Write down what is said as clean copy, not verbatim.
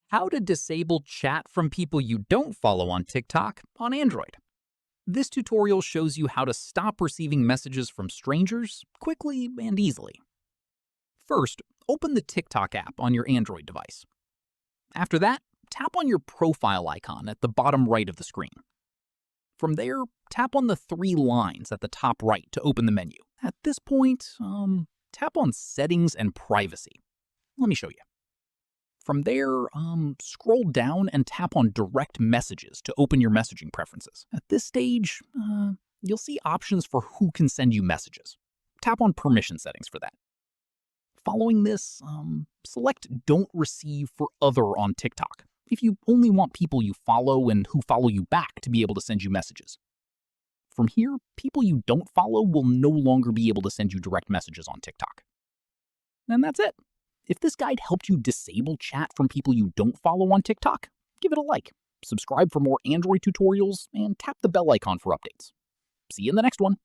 How to disable chat from people you don't follow on TikTok on Android. This tutorial shows you how to stop receiving messages from strangers quickly and easily. First, open the TikTok app on your Android device. After that, tap on your profile icon at the bottom right of the screen. From there, tap on the three lines at the top right to open the menu. At this point, tap on Settings and Privacy. Let me show you. From there, scroll down and tap on Direct Messages to open your messaging preferences. At this stage, you'll see options for who can send you messages. Tap on Permission Settings for that. Following this, select Don't Receive for Other on TikTok if you only want people you follow and who follow you back to be able to send you messages. From here, people you don't follow will no longer be able to send you direct messages on TikTok. And that's it. If this guide helped you disable chat from people you don't follow on TikTok, give it a like, subscribe for more Android tutorials, and tap the bell icon for updates. See you in the next one.